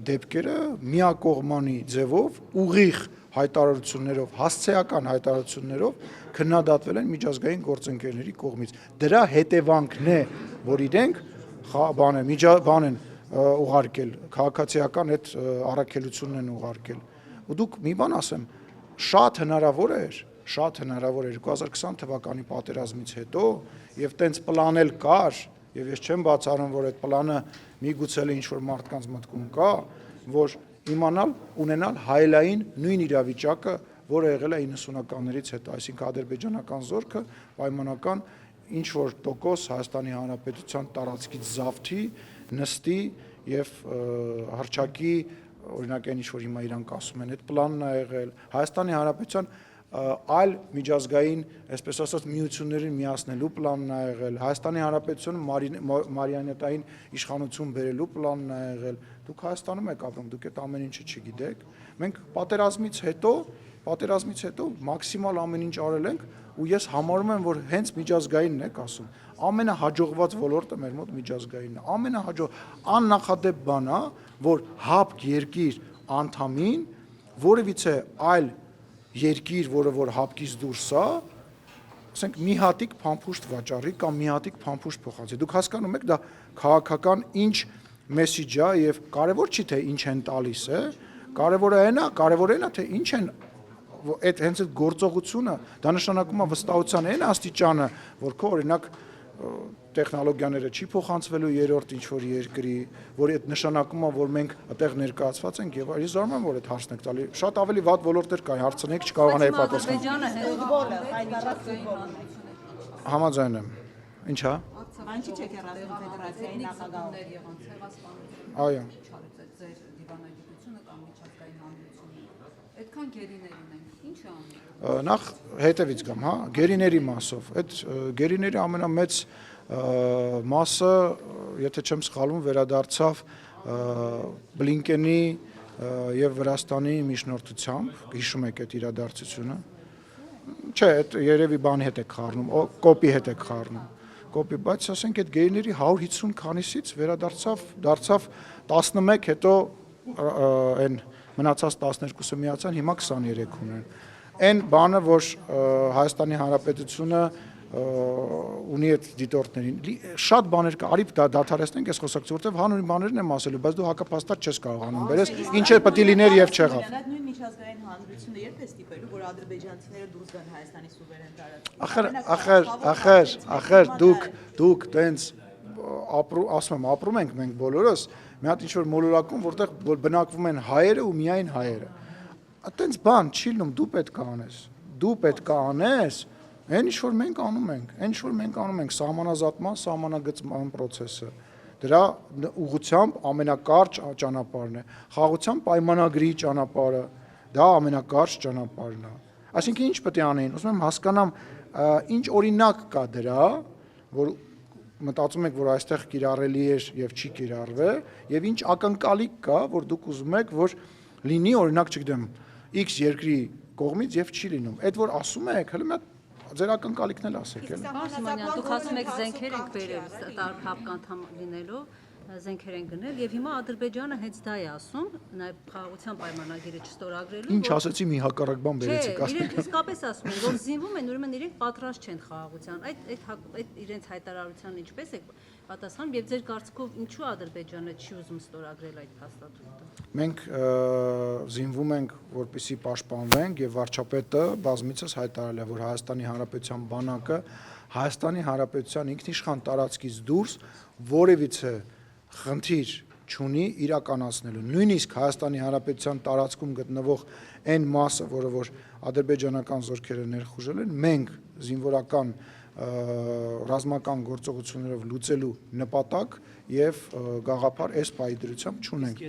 Speaker 2: դեպքերը միակողմանի ձևով ուղիղ հայտարարություններով, հասցեական հայտարարություններով քննադատվել են միջազգային գործընկերների կողմից։ Դրա հետևանքն է, որ իրենք բան են ուղարկել, քաղաքացիական այդ առաքելությունն են ուղարկել։ Ու դուք մի բան ասեմ, շատ հնարավոր էր 2020 թվականի պատերազմից հետո եւ տենց պլանել կար եւ ես չեմ բացառում, որ այդ պլանը միգուցե ինչ-որ մարդկանց մտքում կա, որ ունենալ հայելային նույն իրավիճակը, որը եղել է 90-ականներից հետո, այսինքն ադրբեջանական զորքը պայմանական ինչ-որ տոկոս Հայաստանի Հանրապետության տարածքից զավթի, նստի եւ հռչակի, օրինակ այն ինչ-որ հիմա իրանք ասում են, այդ պլանն է եղել Հայաստանի Հանրապետության այլ միջազգային, այսպես ասած, միություններին միացնելու պլանն է եղել, Հայաստանի Հանրապետությունը մարիոնետային իշխանություն բերելու պլանն է եղել։ Դուք Հայաստանում եք ապրում, դուք այդ ամեն ինչը չգիտեք։ Մենք պատերազմից հետո մաքսիմալ ամեն ինչ արել ենք, ու ես համարում եմ, որ հենց միջազգայինն եք ասում, ամենահաջողված ոլորտը մեր մոտ միջազգայինն է, աննախադեպ բան է, որ հապկ երկիր անդամին որևիցե այլ երկիր, որը որ հապկից դուրս է, ասենք մի հատիկ փամփուշտ վաճառի կամ մի հատիկ փամփուշտ փոխանցի։ Դուք հասկանում եք դա քաղաքական ինչ մեսիջ է եւ կարեւոր չի թե ինչ են տալիս է, կարեւորը այն է թե ինչ են այդ հենց այդ գործողությունը, դա նշանակում է վստահության այն աստիճանը, որ քո օրինակ տեխնոլոգիաները չի փոխանցվելու երրորդ ինչ-որ երկրի, որ այդ նշանակում է, որ մենք այդտեղ ներկայացված ենք եւ ես զարմանում եմ, որ այդ հարցն եք տալի։ Շատ ավելի վատ ոլորտներ կան, հարցնեք, չկարողանայի պատասխանել։
Speaker 1: Ֆուտբոլը, հայտարարած ֆուտբոլը։
Speaker 2: Համաձայն եմ։ Ինչ է։
Speaker 4: Անչի չեք երազում ֆեդերացիայի նախագահը։
Speaker 2: Այո։
Speaker 11: Ձեր դիվանագիտությունը կամ միջազգային հանրությունը։ Այդքան գերիներ ունենք, ինչ է անում։
Speaker 2: Նախ հետևից գամ, հա, գերիների մասով։ Այդ գերիների ամենամեծ մասը, եթե չեմ սխալվում, վերադարձավ Բլինկենի եւ Վրաստանի միջնորդությամբ, հիշում եք այդ իրադարձությունը։ Չէ, այդ երևի բանի հետ եք խառնում, կոպի հետ եք խառնում։ Կոպի, բայց ասենք այդ գերիների 150 քանիսից վերադարձավ 11, հետո այն մնացած 12-ը միացան, հիմա 23 ունեն։ Այն բանը, որ Հայաստանի Հանրապետությունը ունի այդ դիտորդներին, շատ բաներ կա, արի դադարեցնենք այս խոսակցությունը, որտեղ հանուն բաներն եմ ասելու, բայց դու հակապաստար չես կարողանում բերես, ինչ է պետք է լիներ եւ չեղավ։
Speaker 1: Այդ նույն միջազգային հանրությունը երբ է ստիպելու, որ ադրբեջանցիները դուրս գան Հայաստանի սուվերեն տարածքից։
Speaker 2: Ախր դուք տենց ասում եմ, ապրում ենք մենք բոլորս մի հատ ինչ-որ մոլորակում, որտեղ բնակվում են հայերը ու միայն հայերը։ Այդտենց բան չի լինում, դու պետք է անես, այն ինչ որ մենք անում ենք, սահմանազատման, սահմանագծման process-ը, դրա ուղղությամբ ամենակարճ ճանապարհն է, խաղաղության պայմանագրի ճանապարհը, դա ամենակարճ ճանապարհն է։ Այսինքն ինչ պետք է անեին, ուզում եմ հասկանամ, ինչ օրինակ կա դրա, որ մտածում եք, որ այստեղ կիրառելի էր եւ չի կիրառվել, եւ ինչ ակնկալիք կա, որ դուք ուզում եք, որ լինի, օրինակ, չգիտեմ, X երկրի կողմից եւ չի լինում։ Այդ որ ասում եք, հələ մի հատ ձեր ակնկալիքն էլ ասեք էլի։
Speaker 6: Դուք ասում եք զենքեր ենք բերել հապկ անդամ լինելու, զենքեր են գնել եւ հիմա Ադրբեջանը հենց դա է ասում, նաեւ խաղաղության պայմանագիրը չստորագրելու։
Speaker 2: Ինչ ասեցի, մի հակառակ բան բերեցիք, ասում
Speaker 6: եք։ Իսկապես ասում են, որ զինվում են, ուրեմն իրենք պատրաստ չեն խաղաղության։ Այդ իրենց հայտարարության ինչպես է պատասխանում եւ ձեր կարծիքով ինչու Ադրբեջանը չի ուզում ստորագրել այդ փաստաթուղթը։
Speaker 2: Մենք զինվում ենք, որպեսզի պաշտպանվենք եւ վարչապետը բազմիցս հայտարարել է, որ Հայաստանի Հանրապետության բանակը Հայաստանի Հանրապետության ինքնիշխան տարածքից դուրս որևիցե խնդիր չունի իրականացնելու։ Նույնիսկ Հայաստանի Հանրապետության տարածքում գտնվող այն մասը, որը որ ադրբեջանական զորքերը ներխուժել են, մենք զինվորական ռազմական գործողություններով լուծելու նպատակ եւ գաղափար այս պայդրությամբ չունենք։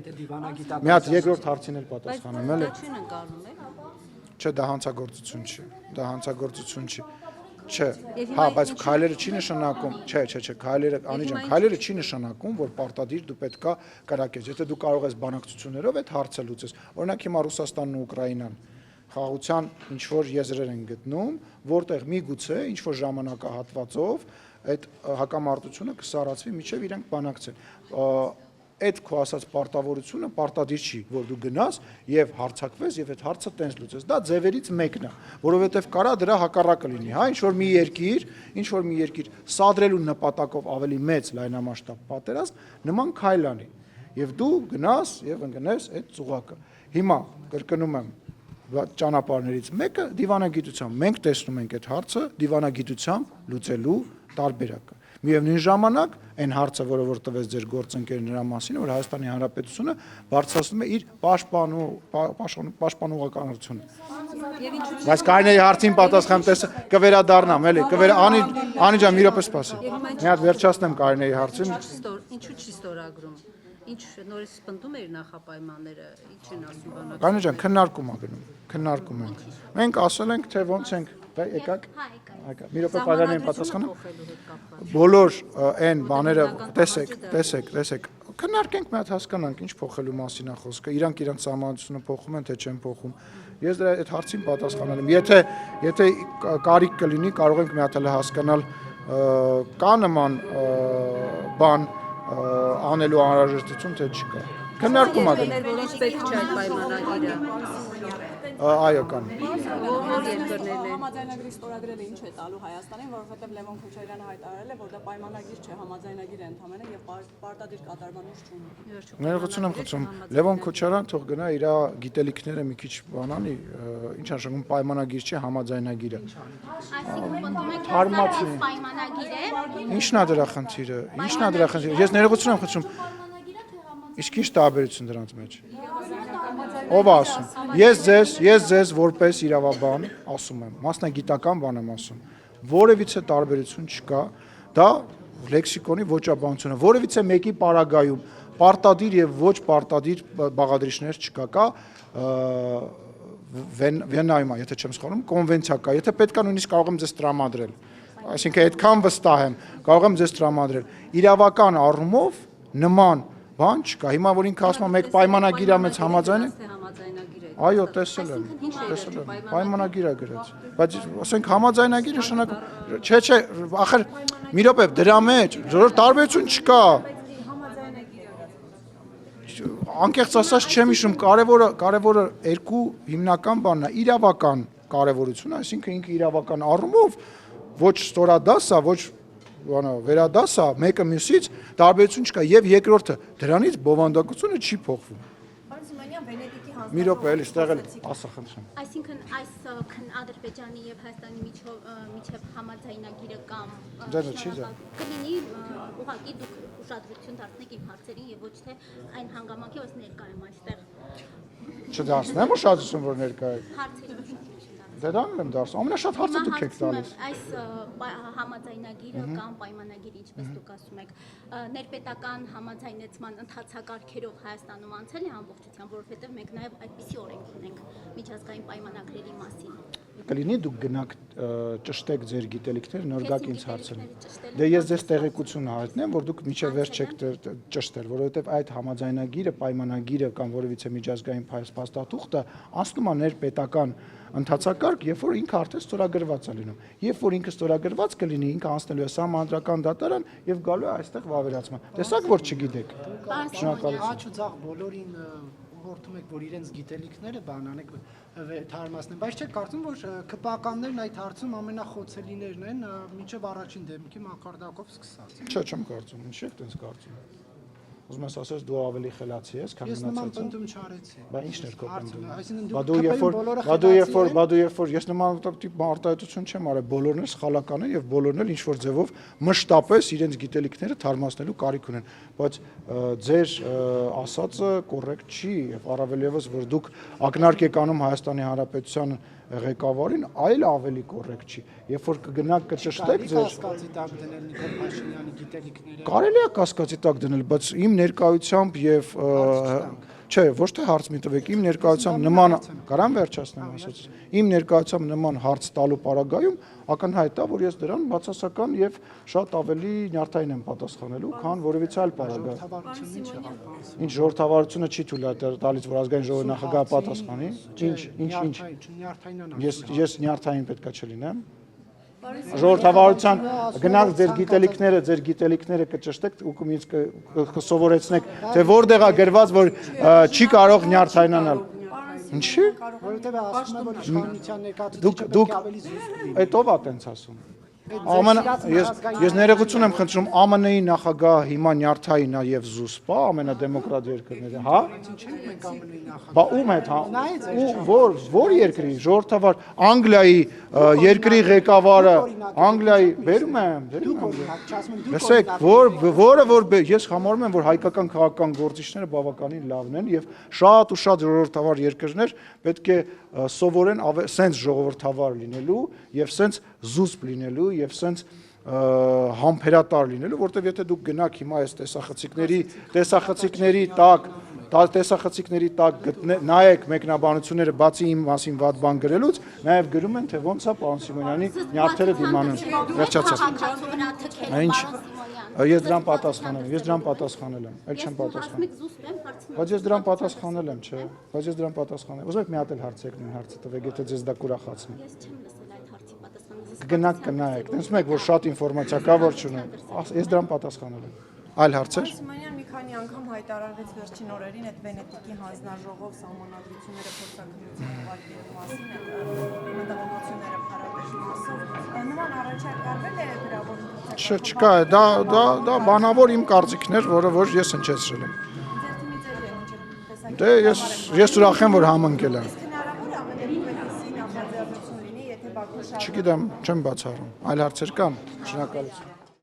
Speaker 2: Մի հատ երկրորդ հարցին էլ պատասխանեմ, էլի։ Չէ, դա հանցագործություն չի։ Դա հանցագործություն չի։ Չէ, հա, բայց քայլերը չի նշանակում, չէ, քայլերը, Անի ջան, քայլերը չի նշանակում, որ պարտադիր դու պետքա կրակես։ Եթե դու կարող ես բանակցություններով այդ հարցը լուծես, օրինակ հիմա Ռուսաստանն ու Ուկրաինան խաղաղության ինչ որ եզրեր են գտնում, որտեղ միգուցե ինչ որ ժամանակահատվածով այդ հակամարտությունը կսարածվի միջև իրենք բանակցեն։ Այդ քո ասած պարտավորությունը պարտադիր չի, որ դու գնաս եւ հարցակվես եւ այդ հարցը տենց լուծես։ Դա ձևերից մեկն է, որովհետեւ կարա դրա հակառակը լինի, հա, ինչ որ մի երկիր սադրելու նպատակով ավելի մեծ լայնամասշտաբ պատերազմ նման քայլ անի եւ դու գնաս եւ ընկնես այդ ծուղակը։ Հիմա կրկնում եմ ճանապարհներից մեկը դիվանագիտությամբ։ Մենք տեսնում ենք այդ հարցը դիվանագիտությամբ լուծելու տարբերակը։ Միևնույն ժամանակ այն հարցը, որը որ տվեց ձեր գործընկերն նրա մասին, որ Հայաստանի Հանրապետությունը բարձրացնում է իր պաշտպանողականությունը։ Բայց կարելի է հարցին պատասխան տեսը կվերադառնամ, էլի, Անի ջան, մի րոպե սպասի։ Մի հատ վերջացնեմ կարելի հարցին։
Speaker 11: Ինչու չի ստորագրում։ Ինչ նորից սպնդում էր նախապայմանները, ինչ են ասում բանակցությունները։
Speaker 2: Կանե ջան, քննարկում ա գնում, քննարկում ենք։ Մենք ասել ենք, թե ոնց ենք, եկաք։ Մի րոպե պատասխանեմ, պատասխանեմ։ Բոլոր այն բաները տեսեք, քննարկենք, մի հատ հասկանանք, ինչ փոխելու մասին է խոսքը։ Իրանք իրենց սահմանությունը փոխում են, թե չեն փոխում։ Ես դրա այդ հարցին պատասխանել եմ։ Եթե կարիք կլինի, կարող ենք մի հատ էլ հասկանալ կա նման բան անելու անհրաժեշտություն թե չկա։ Քննարկում ա գնում։
Speaker 11: Որոնց պետք չէ այդ պայմանագիրը։
Speaker 2: Այո, կան։
Speaker 3: Համաձայնագրի ստորագրելը ինչ է տալու Հայաստանին, որովհետև Լևոն Քոչարյանը հայտարարել է, որ դա պայմանագիր չէ, համաձայնագիր է ընդհանրապես եւ պարտադիր կատարման ուժ չունի։
Speaker 2: Ներողություն եմ խնդրում, Լևոն Քոչարյան թող գնա իր գիտելիքները մի քիչ բանանի, ինչ նշանակում պայմանագիր չէ, համաձայնագիր է։
Speaker 9: Այսինքն պայմանագիր է։
Speaker 2: Ինչն է դրա խնդիրը։ Ես ներողություն եմ խնդրում։ Իսկ ինչ տարբերություն դրանց մեջ։ Ով է ասում։ Ես ձեզ որպես իրավաբան ասում եմ, մասնագիտական բան եմ ասում։ Որևիցե տարբերություն չկա, դա լեքսիկոնի ոճաբանությունը, որևիցե մեկի պարագայում պարտադիր եւ ոչ պարտադիր բաղադրիչներ չկա, կա Վենայում, եթե չեմ սխալվում, կոնվենցիա կա, եթե պետք է նույնիսկ կարող եմ ձեզ տրամադրել։ Այսինքն այդքան վստահ եմ, կարող եմ ձեզ տրամադրել։ Իրավական առումով նման բան չկա։ Հիմա որ ինքը ասում է մեկ պայմանագիր է մեծ համաձայն է։ Այո, տեսել եմ։ Պայմանագիր է գրած։ Բայց ասենք համաձայնագիր նշանակում չէ, ախր մի րոպե դրա մեջ ժողովուրդ տարբերություն չկա։ Անկեղծ ասած չեմ հիշում, կարևորը երկու հիմնական բանն է, իրավական կարևորությունը, այսինքն ինքը իրավական առումով ոչ ստորադաս է, ոչ վերադասա մեկը մյուսից տարբերություն չկա եւ երկրորդը դրանից բովանդակությունը չի փոխվում։
Speaker 5: Պարոն Սիմոնյան, Վենետիկի հանձնարարականը
Speaker 2: Մի րոպե, էլի ստեղ էլ ասա խնդրեմ։
Speaker 9: Այսինքն այս Ադրբեջանի եւ Հայաստանի միջև համաձայնագիրը կամ
Speaker 2: Դա չի դա։
Speaker 9: կլինի ուղղակի դուք ուշադրություն դարձնեք իմ հարցերին եւ ոչ թե այն հանգամանքի, որ ներկա եմ այստեղ։
Speaker 2: Չդարձնեմ ուշադրություն, որ ներկա եք։
Speaker 9: Հարցերին
Speaker 2: Դրանն եմ դարձնում։ Ամենաշատ հարցը դուք եք տալիս։
Speaker 9: Այս համաձայնագիրը կամ պայմանագիրը, ինչպես դուք ասում եք, ներպետական համաձայնեցման ընթացակարգերով Հայաստանում անցել է ամբողջությամբ, որովհետև մենք նաև այդպիսի օրենք ունենք միջազգային պայմանագրերի մասին։
Speaker 2: Կլինի դուք գնաք ճշտեք ձեր գիտելիքները, նոր գաք ինձ հարցնի։ Դե ես ձեզ տեղեկություն հայտնեմ, որ դուք միջև վերջ չեք ճշտել, որովհետև այդ համաձայնագիրը, պայմանագիրը կամ որևիցե միջազգային փաստաթուղթը անցնում է ներպետական ընթացակարգ, երբ որ ինքը արդեն ստորագրված է լինում։ Երբ որ ինքը ստորագրված կլինի, ինքը անցնելու է սահմանադրական դատարան եւ գալու է այստեղ վավերացման։ Տեսակ որ չգիտեք։ Շնորհակալություն։
Speaker 8: Աչու ցաղ բոլորին ուղղորդում եք, որ իրենց գիտելիքները բանանեք թարմացնեն, բայց չեք կարծում, որ ԿՊԱ-կաններն այդ հարցում ամենախոցելիներն են մինչև առաջին դեմքի մակարդակով սկսած։
Speaker 2: Չէ, չեմ կարծում, ինչ եք տենց կարծում։ ուզում ես ասես դու ավելի խելացի ես, քան
Speaker 8: Ես նման
Speaker 2: մնացածը։
Speaker 8: պնդում չարեցի։
Speaker 2: Բա ի՞նչն էր քո պնդումը։
Speaker 8: Այսինքն
Speaker 2: Բա դու երբ որ ես նման տիպ արտահայտություն չեմ արել, բոլորն էլ սխալական են եւ բոլորն էլ ինչ որ ձևով մշտապես իրենց գիտելիքները թարմացնելու կարիք ունեն, բայց ձեր ասածը կոռեկտ չի եւ առավել եւս որ դուք ակնարկ եք անում Հայաստանի Հանրապետության ղեկավարին, այլ ավելի կոռեկտ չի։ Երբ որ կգնաք կճշտեք ձեր
Speaker 8: կասկածի տակ դնել Նիկոլ Փաշինյանի գիտելիքները։
Speaker 2: Կարելի է կասկածի տակ դնել, բայց իմ ներկայությամբ եւ չէ, ոչ թե հարց մի տվեք, իմ ներկայությամբ նման կարամ վերջացնեմ ասած։ Իմ ներկայությամբ նման հարց տալու պարագայում ակնհայտ է, որ ես դրան բացասական եւ շատ ավելի նյարդային եմ պատասխանելու, քան որևիցե այլ պարագա։ Ինչ ժողովրդավարությունը չի թույլ տալիս, որ ազգային ժողովի նախագահը պատասխանի։ Ինչ։ Ես նյարդային պետքա չլինեմ։ Ժողովրդավարության գնալ ձեր գիտելիքները կճշտեք ու ինձ կսովորեցնեք, թե որտեղ է գրված, որ չի կարող նյարդայնանալ։ Ինչի՞։
Speaker 8: Որովհետև ասում եմ, որ իշխանության ներկայացուցիչը ավելի զուսպ լինի։
Speaker 2: Այդ ով է տենց ասում։ Ես ներողություն եմ խնդրում, ԱՄՆ-ի նախագահ հիմա նյարդային է եւ զուսպ է ամենադեմոկրատ երկրները, հա։ Բա ում հետ, հա։ Որ երկրի ժողովրդավար Անգլիայի երկրի ղեկավարը Անգլիայի բերում եմ։ Լսեք, որը ես համարում եմ, որ հայկական քաղաքական գործիչները բավականին լավն են եւ շատ ու շատ ժողովրդավար երկրներ պետք է սովորեն սենց ժողովրդավար լինելու եւ սենց զուսպ լինելու եւ սենց համբերատար լինելու, որտեվ եթե դուք գնաք հիմա այս տեսախցիկների տակ նայեք մեկնաբանությունները բացի իմ մասին վատ բան գրելուց, նաև գրում են, թե ոնց է պարոն Սիմոնյանի նյարդերը դիմանում։ Վերջացավ։ Ինչ։ Ես դրան պատասխանել եմ, այլ չեմ պատասխանել։ Բայց ես դրան պատասխանել եմ, չէ։ Բայց ես դրան պատասխանել եմ։ Ուզում եք մի հատ էլ հարցեք նույն հարցը տվեք, եթե ձեզ դա կուրախացնի։
Speaker 9: Ես չեմ լսել այդ հարցի պատասխանը։
Speaker 2: Կգնաք կնայեք, տեսնում եք, որ շատ ինֆորմացիա կա, որ չունեմ։ Ես դրան պատասխանել եմ։ Այլ հարցեր։
Speaker 5: Սիմոնյան մի քանի անգամ հայտարարվեց վերջին օրերին այդ Վենետիկի հանձնաժողով սահմանադրությունները փորձակնության ուղարկելու մասին, մտահոգությունները փարատելու մասով։ Նման առաջարկ արվել է գրավոր
Speaker 2: Չկա, դա բանավոր իմ կարծիքն էր, որը որ ես հնչեցրել եմ։ Դե ես ուրախ եմ, որ համընկել եմ։
Speaker 5: Հնարավոր է ամենևին այդպիսի նախաձեռնություն լինի, եթե Բաքուն
Speaker 2: Չգիտեմ, չեմ բացառում։ Այլ հարցեր կան։ Շնորհակալություն։